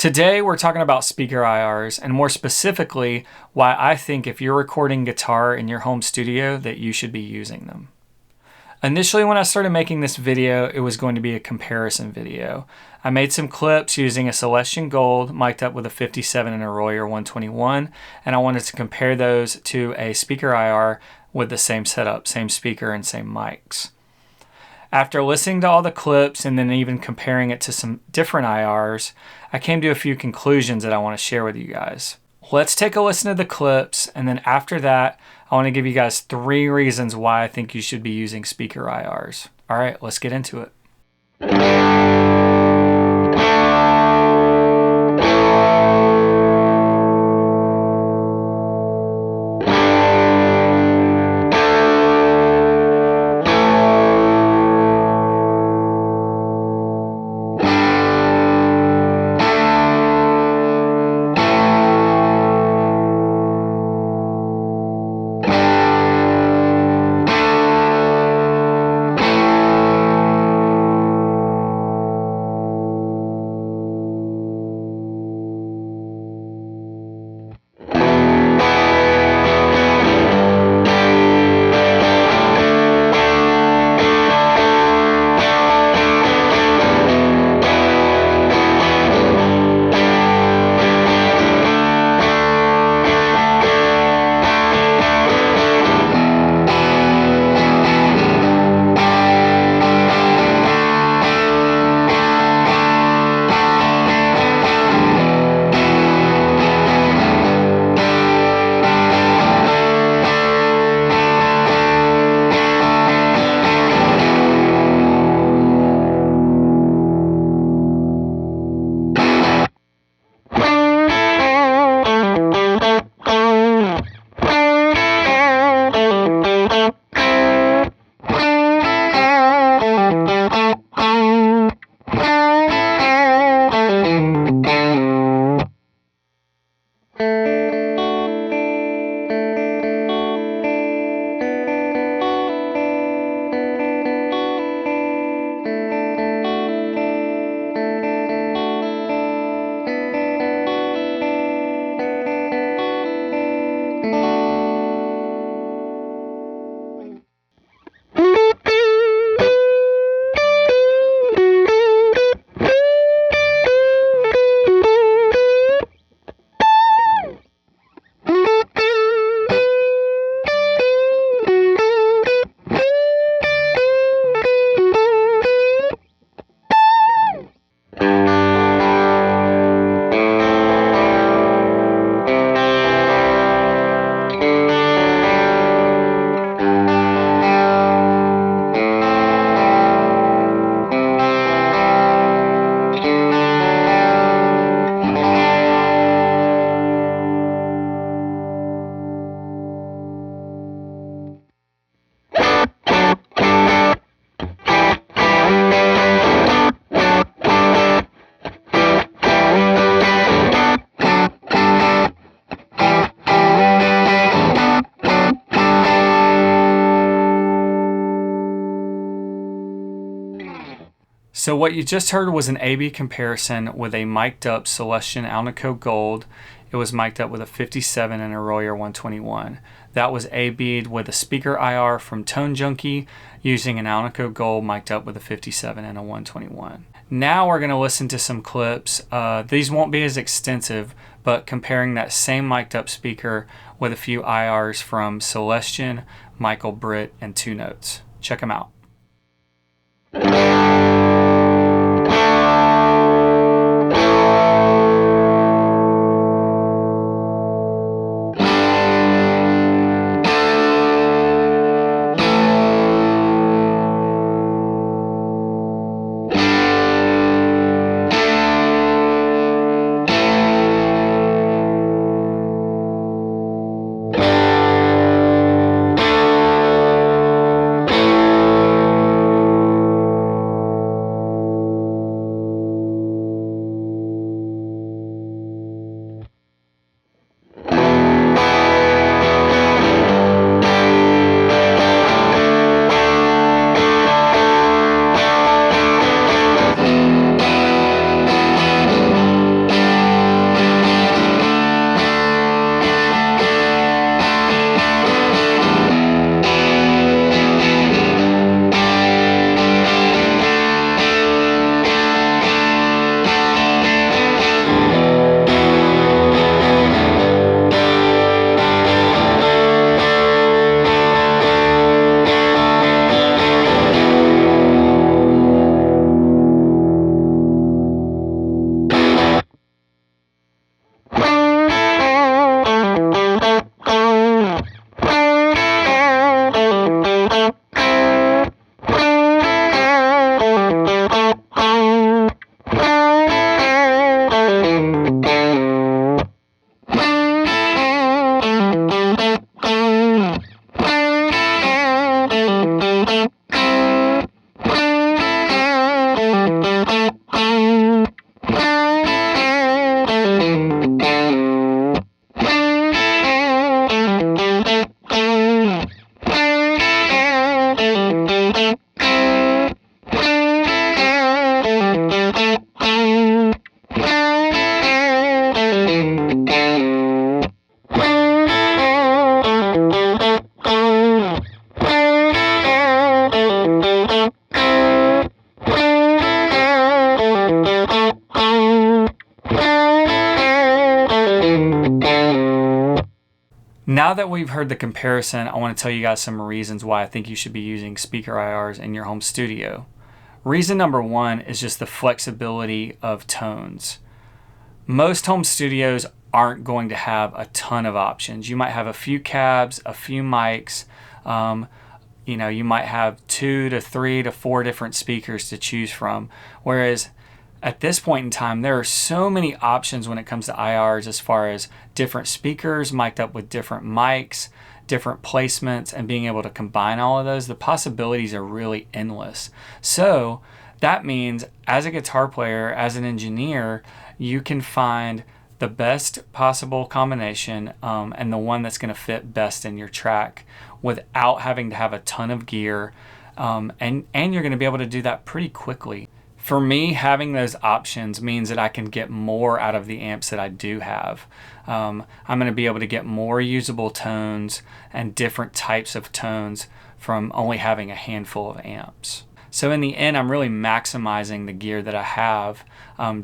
Today we're talking about speaker IRs, and more specifically, why I think if you're recording guitar in your home studio that you should be using them. Initially, when I started making this video, it was going to be a comparison video. I made some clips using a Celestion Gold mic'd up with a 57 and a Royer 121, and I wanted to compare those to a speaker IR with the same setup, same speaker and same mics. After listening to all the clips and then even comparing it to some different IRs, I came to a few conclusions that I want to share with you guys. Let's take a listen to the clips, and then after that, I want to give you guys 3 reasons why I think you should be using speaker IRs. All right, let's get into it. So what you just heard was an A-B comparison with a mic'd up Celestion Alnico Gold. It was mic'd up with a 57 and a Royer 121. That was A-B'd with a speaker IR from Tone Junkie using an Alnico Gold mic'd up with a 57 and a 121. Now we're going to listen to some clips. These won't be as extensive, but comparing that same mic'd up speaker with a few IRs from Celestion, Michael Britt, and 2 Notes. Check them out. Now that we've heard the comparison, I want to tell you guys some reasons why I think you should be using speaker IRs in your home studio. Reason number one is just the flexibility of tones. Most home studios aren't going to have a ton of options. You might have a few cabs, a few mics, you might have 2 to 3 to 4 different speakers to choose from. Whereas at this point in time, there are so many options when it comes to IRs as far as different speakers mic'd up with different mics, different placements, and being able to combine all of those. The possibilities are really endless. So that means as a guitar player, as an engineer, you can find the best possible combination and the one that's going to fit best in your track without having to have a ton of gear. And you're going to be able to do that pretty quickly. For me, having those options means that I can get more out of the amps that I do have. I'm going to be able to get more usable tones and different types of tones from only having a handful of amps. So in the end, I'm really maximizing the gear that I have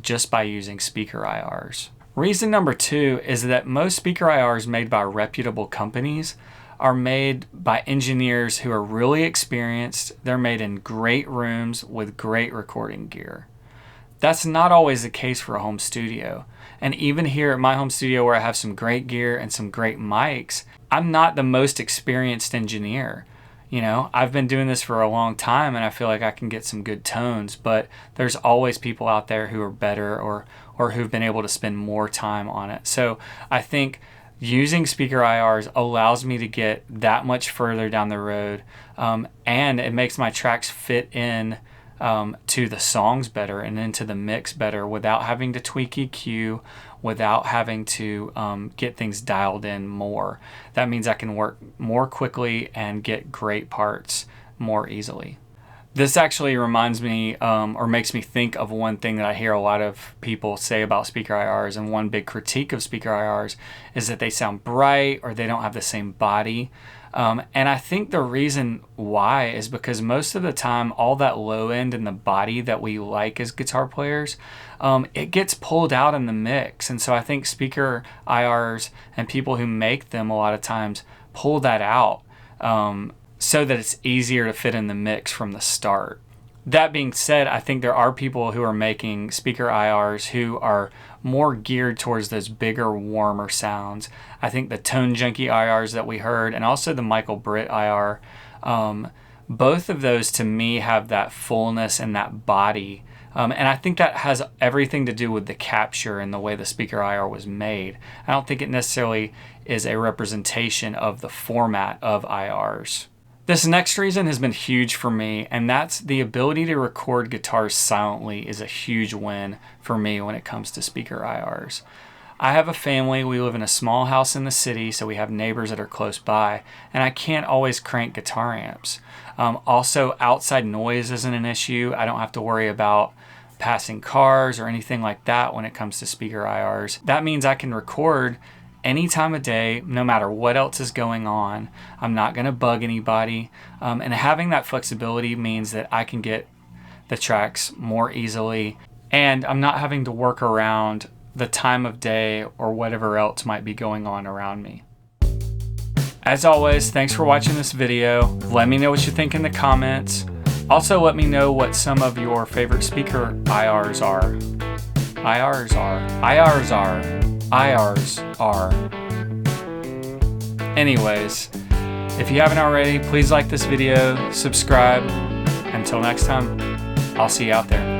just by using speaker IRs. Reason number two is that most speaker IRs made by reputable companies are made by engineers who are really experienced. They're made in great rooms with great recording gear. That's not always the case for a home studio. And even here at my home studio where I have some great gear and some great mics, I'm not the most experienced engineer. I've been doing this for a long time and I feel like I can get some good tones, but there's always people out there who are better or who've been able to spend more time on it. So I think using speaker IRs allows me to get that much further down the road, and it makes my tracks fit in to the songs better and into the mix better without having to tweak EQ, without having to get things dialed in more. That means I can work more quickly and get great parts more easily. This actually reminds me or makes me think of one thing that I hear a lot of people say about speaker IRs, and one big critique of speaker IRs is that they sound bright or they don't have the same body. And I think the reason why is because most of the time, all that low end in the body that we like as guitar players, it gets pulled out in the mix. And so I think speaker IRs and people who make them a lot of times pull that out so that it's easier to fit in the mix from the start. That being said, I think there are people who are making speaker IRs who are more geared towards those bigger, warmer sounds. I think the Tone Junkie IRs that we heard, and also the Michael Britt IR, both of those to me have that fullness and that body. And I think that has everything to do with the capture and the way the speaker IR was made. I don't think it necessarily is a representation of the format of IRs. This next reason has been huge for me, and that's the ability to record guitars silently is a huge win for me when it comes to speaker IRs. I have a family, we live in a small house in the city, so we have neighbors that are close by, and I can't always crank guitar amps. Also, outside noise isn't an issue. I don't have to worry about passing cars or anything like that when it comes to speaker IRs. That means I can record any time of day, no matter what else is going on. I'm not going to bug anybody. And having that flexibility means that I can get the tracks more easily, and I'm not having to work around the time of day or whatever else might be going on around me. As always, thanks for watching this video. Let me know what you think in the comments. Also, let me know what some of your favorite speaker IRs are. IRs are. Anyways, if you haven't already, please like this video, subscribe. Until next time, I'll see you out there.